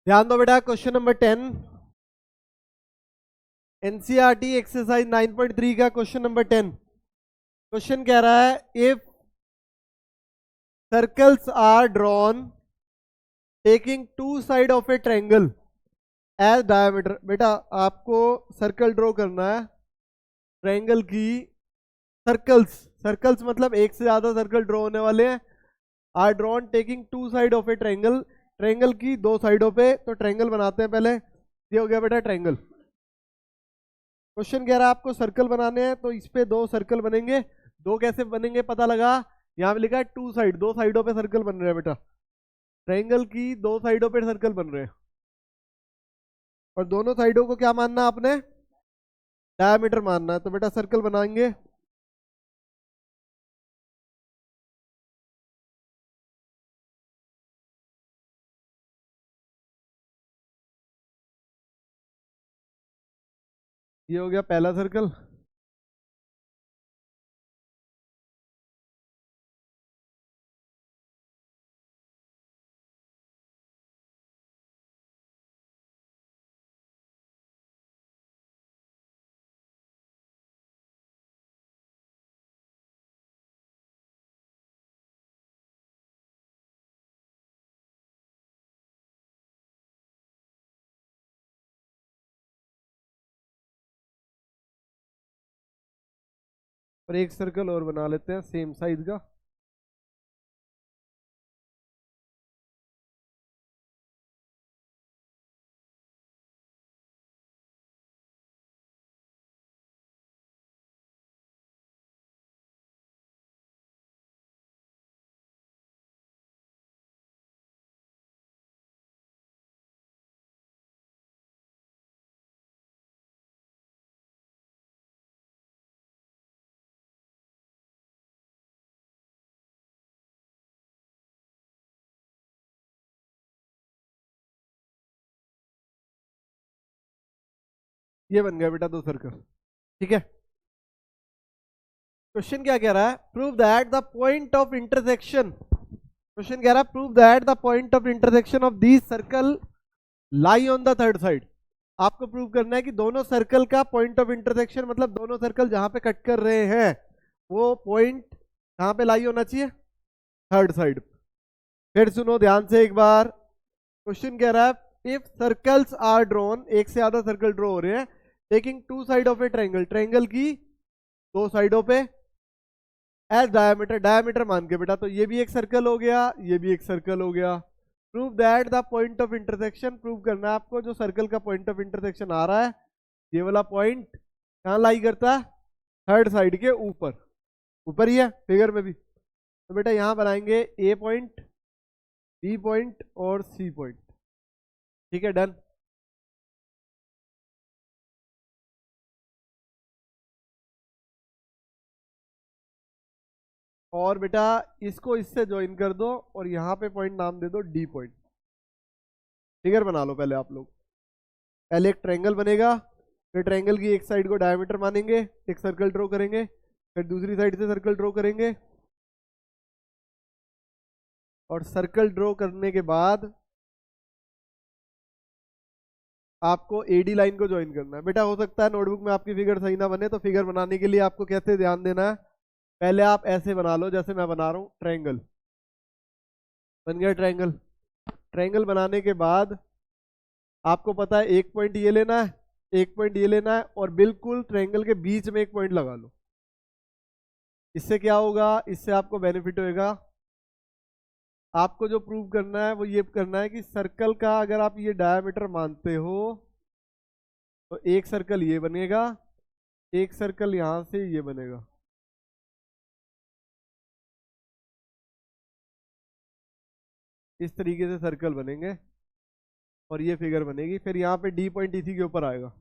ध्यान दो बेटा, क्वेश्चन नंबर 10 एनसीईआरटी एक्सरसाइज 9.3 का क्वेश्चन नंबर 10। क्वेश्चन कह रहा है if circles are drawn taking two side of a triangle as diameter. बेटा आपको सर्कल ड्रॉ करना है, ट्रायंगल की सर्कल्स, सर्कल्स मतलब एक से ज्यादा सर्कल ड्रॉ होने वाले हैं। Are drawn taking two side of a triangle, triangle की दो साइडों पे। तो ट्रायंगल बनाते हैं पहले। ये हो गया बेटा ट्रायंगल। क्वेश्चन कह रहा है आपको सर्कल बनाने हैं, तो इस पे दो सर्कल बनेंगे। दो कैसे बनेंगे पता लगा, यहाँ पे लिखा है टू साइड, दो साइडों पे सर्कल बन रहे हैं बेटा। ट्रायंगल की दो साइडों पे सर्कल बन रहे हैं और दोनों साइडों को क्या मानना है आपने, डायमीटर मानना है। तो बेटा सर्कल बनाएंगे। ये हो गया पहला सर्कल। और एक सर्कल और बना लेते हैं सेम साइज का। ये बन गया बेटा दो सर्कल। ठीक है, क्वेश्चन क्या कह रहा है, prove that the point of intersection. Question कह रहा है prove that the point of intersection of these circle lie on the third side. आपको प्रूव करना है कि दोनों सर्कल का पॉइंट ऑफ इंटरसेक्शन, मतलब दोनों सर्कल जहां पे कट कर रहे हैं वो पॉइंट कहां पे लाई होना चाहिए, थर्ड साइड। फिर सुनो ध्यान से एक बार, क्वेश्चन कह रहा है इफ सर्कल्स आर ड्रॉन, एक से ज्यादा सर्कल ड्रॉ हो रहे हैं, taking two side of a triangle, triangle की दो साइडों पे एज डायमीटर, डायमीटर मान के बेटा। तो ये भी एक सर्कल हो गया, ये भी एक सर्कल हो गया। Prove that the point of intersection, prove करना है आपको जो सर्कल का पॉइंट ऑफ इंटरसेक्शन आ रहा है, ये वाला पॉइंट कहाँ लाई करता है, थर्ड साइड के ऊपर, ऊपर ही है फिगर में भी। तो बेटा यहां बनाएंगे ए पॉइंट, बी पॉइंट और सी पॉइंट। ठीक है, डन। और बेटा इसको इससे ज्वाइन कर दो और यहाँ पे पॉइंट नाम दे दो डी पॉइंट। फिगर बना लो पहले आप लोग। पहले एक ट्रायंगल बनेगा, फिर ट्रायंगल की एक साइड को डायमीटर मानेंगे, एक सर्कल ड्रॉ करेंगे, फिर दूसरी साइड से सर्कल ड्रॉ करेंगे और सर्कल ड्रॉ करने के बाद आपको एडी लाइन को ज्वाइन करना है। बेटा हो सकता है नोटबुक में आपकी फिगर सही ना बने, तो फिगर बनाने के लिए आपको कैसे ध्यान देना है, पहले आप ऐसे बना लो जैसे मैं बना रहा हूँ। ट्रायंगल बन गया, ट्रायंगल। ट्रायंगल बनाने के बाद आपको पता है एक पॉइंट ये लेना है, एक पॉइंट ये लेना है और बिल्कुल ट्रायंगल के बीच में एक पॉइंट लगा लो। इससे क्या होगा, इससे आपको बेनिफिट होएगा। आपको जो प्रूव करना है वो ये करना है कि सर्कल का अगर आप ये डायमीटर मानते हो तो एक सर्कल ये बनेगा, एक सर्कल यहां से ये बनेगा। इस तरीके से सर्कल बनेंगे और ये फिगर बनेगी। फिर यहाँ पे डी पॉइंट इसी के ऊपर आएगा।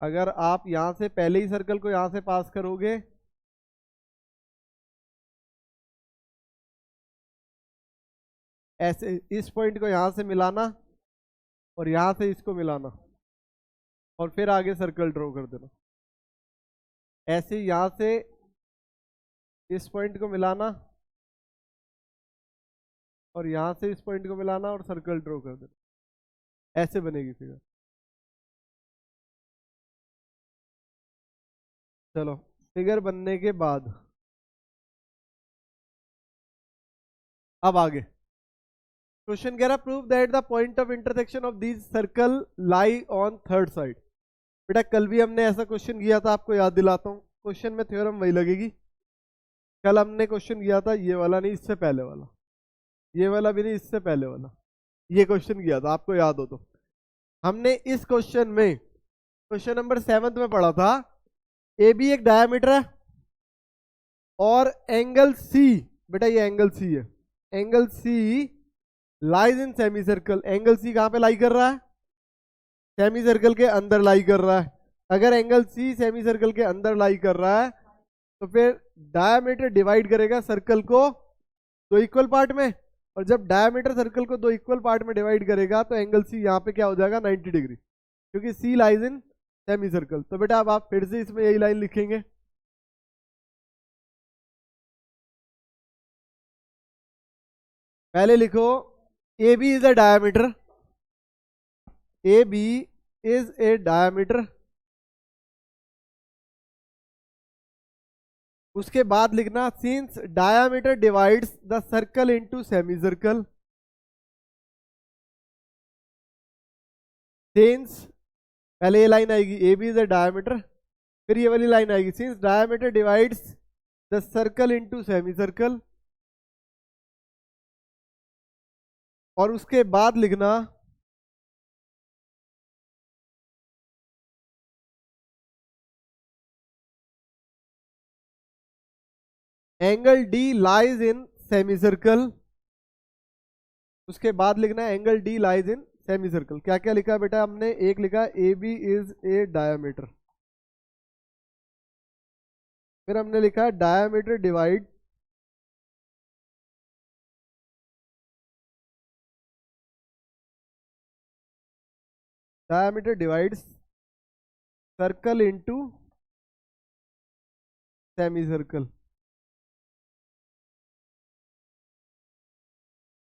अगर आप यहां से पहले ही सर्कल को यहां से पास करोगे, ऐसे इस पॉइंट को यहां से मिलाना और यहां से इसको मिलाना और फिर आगे सर्कल ड्रॉ कर देना। ऐसे यहां से इस पॉइंट को मिलाना और यहाँ से इस पॉइंट को मिलाना और सर्कल ड्रॉ कर देना, ऐसे बनेगी फिगर। चलो फिगर बनने के बाद अब आगे क्वेश्चन कह रहा prove that the point of intersection of these circle lie on third side. बेटा कल भी हमने ऐसा क्वेश्चन किया था, आपको याद दिलाता हूँ, क्वेश्चन में थ्योरम वही लगेगी। कल हमने क्वेश्चन किया था ये वाला नहीं, इससे पहले वाला, ये वाला भी नहीं, इससे पहले वाला, ये क्वेश्चन किया था, आपको याद हो तो। हमने इस क्वेश्चन में क्वेश्चन नंबर 7 में पढ़ा था ए बी एक डायमीटर है और एंगल सी, बेटा ये एंगल सी है, angle C lies in semi circle. Angle C कहां पे लाई कर रहा है? सेमी सर्कल के अंदर लाई कर रहा है। अगर एंगल सी सेमी सर्कल के अंदर लाई कर रहा है तो फिर डायमीटर डिवाइड करेगा सर्कल को दो इक्वल पार्ट में, और जब डायमीटर सर्कल को दो इक्वल पार्ट में डिवाइड करेगा तो एंगल सी यहाँ पे क्या हो जाएगा? 90 डिग्री, क्योंकि C lies in semi circle. तो बेटा अब आप फिर से इसमें यही लाइन लिखेंगे, पहले लिखो A B is a diameter, A B is a diameter, उसके बाद लिखना since diameter divides the circle into semi circle, since पहले ये लाइन आएगी A B is a diameter, फिर ये वाली लाइन आएगी since diameter divides the circle into semi circle, और उसके बाद लिखना angle D lies in semi circle, उसके बाद लिखना angle D lies in semi circle. क्या क्या लिखा है बेटा हमने? एक लिखा A B is a diameter, फिर हमने लिखा है diameter divide diameter divides circle into semi circle,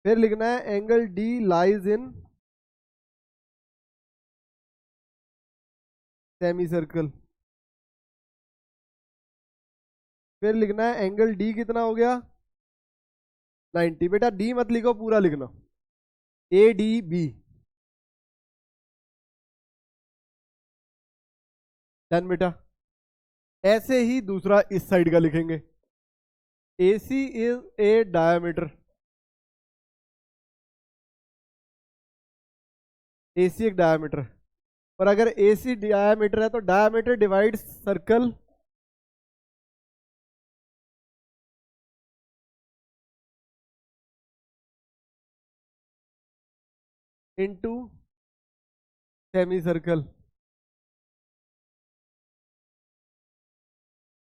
फिर लिखना है angle D lies in semi circle, फिर लिखना है एंगल डी कितना हो गया? 90। बेटा डी मत लिखो, पूरा लिखना ए डी बी, डन बेटा। ऐसे ही दूसरा इस साइड का लिखेंगे ए सी इज ए डायमीटर, ए सी एक डायमीटर, और अगर ए सी डायमीटर है तो diameter divide circle into semi circle,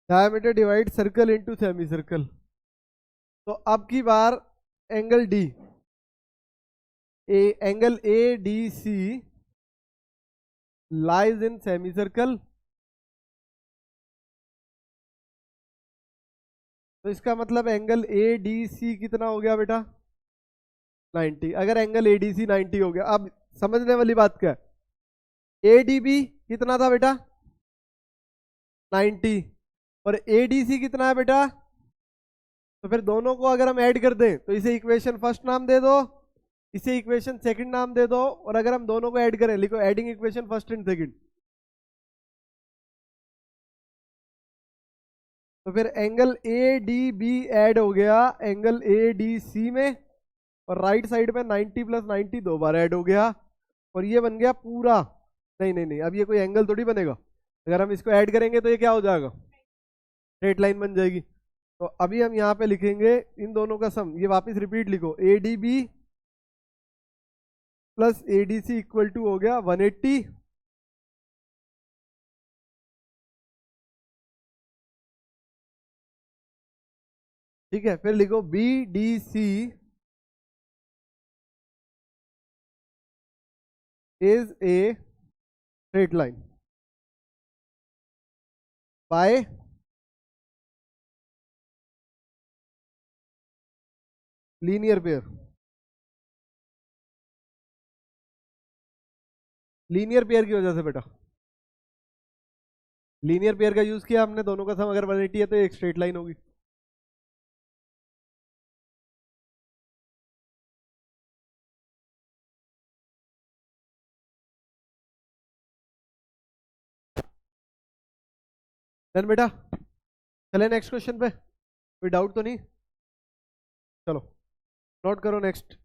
diameter divide circle into semi circle. तो अब की बार angle D, angle A D C lies in semi circle, तो इसका मतलब एंगल ए डी सी कितना हो गया बेटा? 90। अगर एंगल ए डी सी 90 हो गया, अब समझने वाली बात क्या है, ए डी बी कितना था बेटा? 90, और ए डी सी कितना है बेटा? तो फिर दोनों को अगर हम ऐड कर दें तो इसे इक्वेशन फर्स्ट नाम दे दो, इसे इक्वेशन सेकंड नाम दे दो, और अगर हम दोनों को ऐड करें लिखो adding equation first and second. तो फिर angle A D B add हो गया एंगल ए डी सी में, और राइट साइड में 90 प्लस 90 दो बार ऐड हो गया, और ये बन गया पूरा। नहीं नहीं नहीं, अब ये कोई एंगल थोड़ी बनेगा, अगर हम इसको ऐड करेंगे तो ये क्या हो जाएगा? स्ट्रेट लाइन बन जाएगी। तो अभी हम यहाँ पे लिखेंगे इन दोनों का सम, ये वापस रिपीट लिखो A D B plus A D C equal to हो गया 180, ठीक है। फिर लिखो B D C is a straight line by linear pair। Linear pair की वजह से बेटा, लीनियर पेयर का यूज किया हमने, दोनों का सम अगर 180 है तो एक स्ट्रेट लाइन होगी। डन बेटा, चले नेक्स्ट क्वेश्चन पे, कोई डाउट तो नहीं? चलो नोट करो नेक्स्ट।